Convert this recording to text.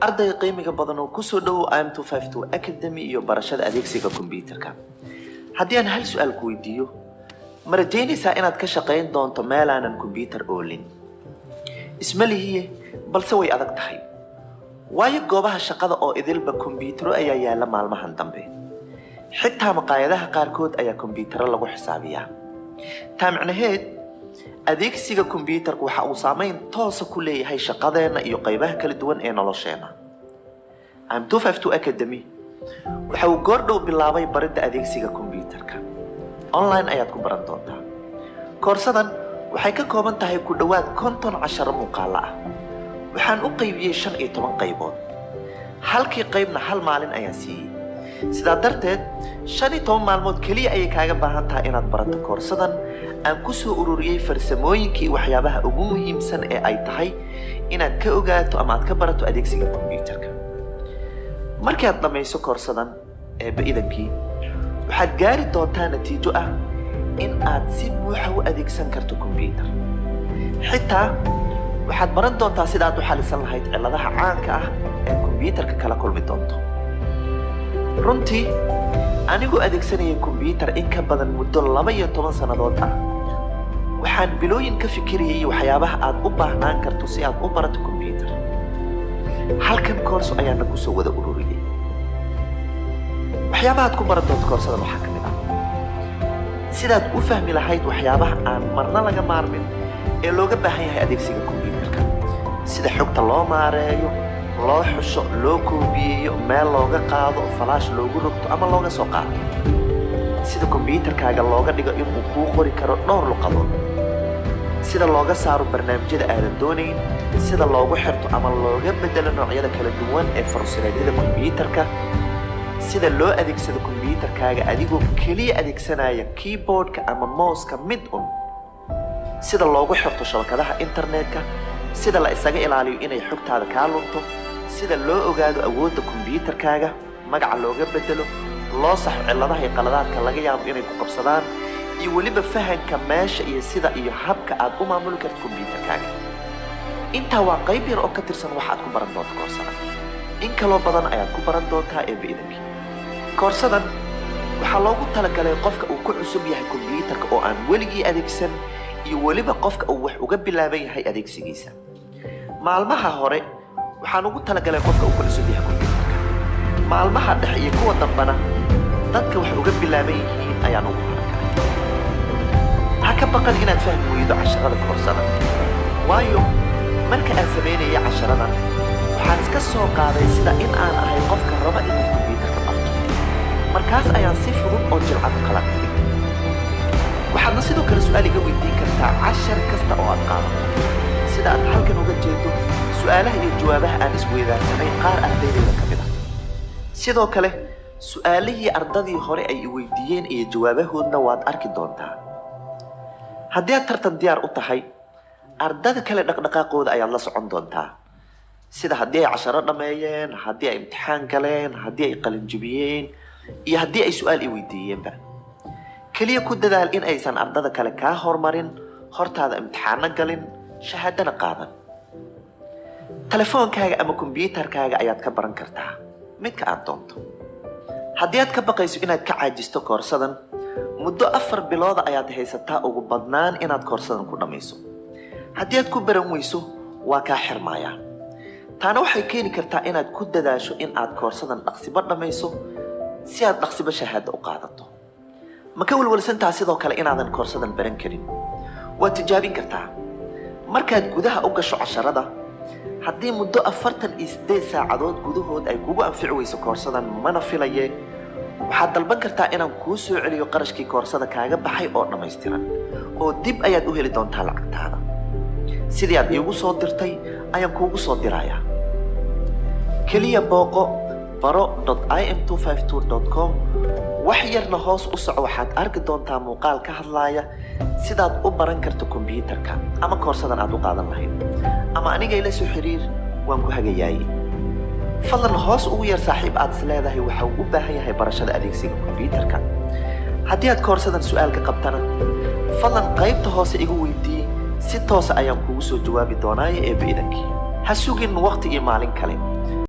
arday qiimiga badan oo ku soo dhow IM252 Academy iyo barashada adeegsiga kombiyuutarka. Haddii aan hal su'aal ku weydiiyo, ma rajaynaysaa inaad ka shaqayn doonto meel aanan kombiyuutar oolin? Isma lihiye, balse way adag tahay. Waayo goobaha shaqada oo idilba kombiyuutaro ayaa yaala maalmahan dambe. Xitaa maqaayadaha qaarkood ayaa kombiyuutaro lagu xisaabiyaa. Taa macnaheed adeegsiga kombiyuutarku waxa uu saameyn toos ah ku leeyahay shaqadeena iyo qaybaha kala duwan ee nolosheena. IM252 Academy waxa uu goordhow bilaabay baridda adeegsiga kombiyuutarka. Online ayaad ku baran doontaa. Koorsadan waxay ka kooban tahay ku dhawaad 50 casharo muuqaal ah. Waxaan u qaybiyay 15 qaybood. Halkii qaybna hal maalin ayaan siiyay. sidaa darteed 15 maalmood kaliya ayay kaaga baahan tahay inaad barato koorsadan aan ku soo ururiyay farsamooyinkii waxyaabaha ugu muhiimsan ee ay tahay inaad ka ogaato ama aad ka barato adeegsiga kombiyuutarka. Markii aad dhamayso koorsadan ee ba'idankii waxaad gaari doontaa natiijo ah in aad si buuxa u adeegsan karto kombiyuutar. Xitaa waxaad baran doontaa sida aad u xalisan lahayd ciladaha caanka ah ee kombiyuutarka kala kulmi doonto. runtii anigu adeegsanaya kombiyuutar in ka badan muddo 12 sanadood ah. waxaan bilooyin ka fikirayay waxyaabaha aad u baahnaan karto si aad u barato kombiyuutar. halkan koorso ayaana ku soo wada ururiyay. waxyaabaha aad ku baran doonto koorsadan waxaa ka mid ah sidaad u fahmi lahayd waxyaabaha aan marna laga maarmin ee looga baahan yahay adeegsiga kombiyuutarka, sida xogta loo maareeyo, loo xusho, loo koobiyeeyo, meel looga qaado, flash loogu rogto ama looga soo qaado, sida kombiyuutarkaaga looga dhigo inuu kuu qori karo dhowr luqadood, sida looga saaro barnaamijyada aadan doonayn, sida loogu xirto ama looga bedelo noocyada kala duwan ee farsireedyada kombiyuutarka, sida loo adeegsado kombiyuutarkaaga adigoo kaliya adeegsanaya keyboardka ama mouse-ka mid un, sida loogu xirto shabakadaha internetka, sida la isaga ilaaliyo inay xogtaada kaa lunto, sida loo ogaado awoodda kombiyuutarkaaga, magaca looga bedelo, loo saxo ciladaha iyo qaladaadka laga yaabo inay ku qabsadaan, iyo weliba fahanka meesha iyo sida iyo habka aad u maamuli karto kombiyuutarkaaga. intaa waa qayb yar oo ka tirsan waxa aad ku baran doonto koorsadan. in kaloo badan ayaad ku baran doontaa ee ba'idankii. koorsadan waxaa loogu talagalay qofka uu ku cusub yahay kombiyuutarka oo aan weligii adeegsan iyo weliba qofka uu wax uga bilaaban yahay adeegsigiisa. maalmaha hore waxaan ugu talagalay qofka uu ku cusub yahay kombiyuutarka. maalmaha dhexe iyo kuwa dambana dadka wax uga bilaaban yihiin ayaan ugu talagalay. ha ka baqan inaad fahmi weydo casharada koorsadan, waayo marka aan samaynayay casharadan waxaan iska soo qaaday sida in aan ahay qofka raba inuu kombiyuutarka barto. markaas ayaan si fudud oo jilcad u kala dhigay. waxaadna sidoo kale su'aal iga weydiin kartaa cashar kasta oo aad qaadato. sida aad halkan uga jeedo su'aalaha iyo jawaabaha aan isweydaarsanay qaar ardaydayda ka mid ah. sidoo kale su'aalihii ardadii hore ay i weydiiyeen iyo jawaabahoodna waad arki doontaa. haddii aad tartan diyaar u tahay, ardada kale dhaqdhaqaaqooda ayaad la socon doontaa, sida haddii ay casharo dhammeeyeen, haddii ay imtixaan galeen, haddii ay qalinjibiyeen iyo haddii ay su'aal i weydiiyeenba. kaliya ku dadaal in aysan ardada kale kaa hormarin, hortaada imtixaano galin, shahaadana qaadan. telefoonkaaga ama kombiyuutarkaaga ayaad ka baran kartaa midka aad doonto. haddii aad ka baqayso inaad ka caajisto koorsadan, muddo 4 bilood ayaad haysataa ugu badnaan inaad koorsadan ku dhammayso. haddii aad ku baran weyso waa kaa xirmayaa. taana waxay keeni kartaa inaad ku dadaasho in aad koorsadan dhaqsiba dhammayso si aad dhaqsiba shahaado u qaadato. ma ka walwalsantaa sidoo kale inaadan koorsadan baran karin? waad tijaabin kartaa. markaad gudaha u gasho casharada, haddii muddo 48 saacadood gudahood ay kugu anfici weyso koorsadan, mana filaye, waxaad dalban kartaa inaan kuu soo celiyo qarashkii koorsada kaaga baxay oo dhammaystiran, oo dib ayaad u heli doontaa lacagtaada. sidii aad iigu soo dirtay ayaan kuugu soo dirayaa. kaliya booqo baro.im252.com. wax yarna hoos u soco, waxaad arki doontaa muuqaal ka hadlaaya sidaad u baran karto kombiyuutarka ama koorsadan aad u qaadan lahayd. ama aniga ila soo xiriir, waan ku hagayaayay. fadlan hoos ugu yar saaxiib aad is leedahay waxa uu u baahan yahay barashada adeegsiga kombiyuutarka. haddii aad koorsadan su'aal ka qabtana, fadlan qaybta hoose igu weydii, si toos ah ayaan kuugu soo jawaabi doonaa ee ba'idankii. ha sugin waqti iyo maalin kale.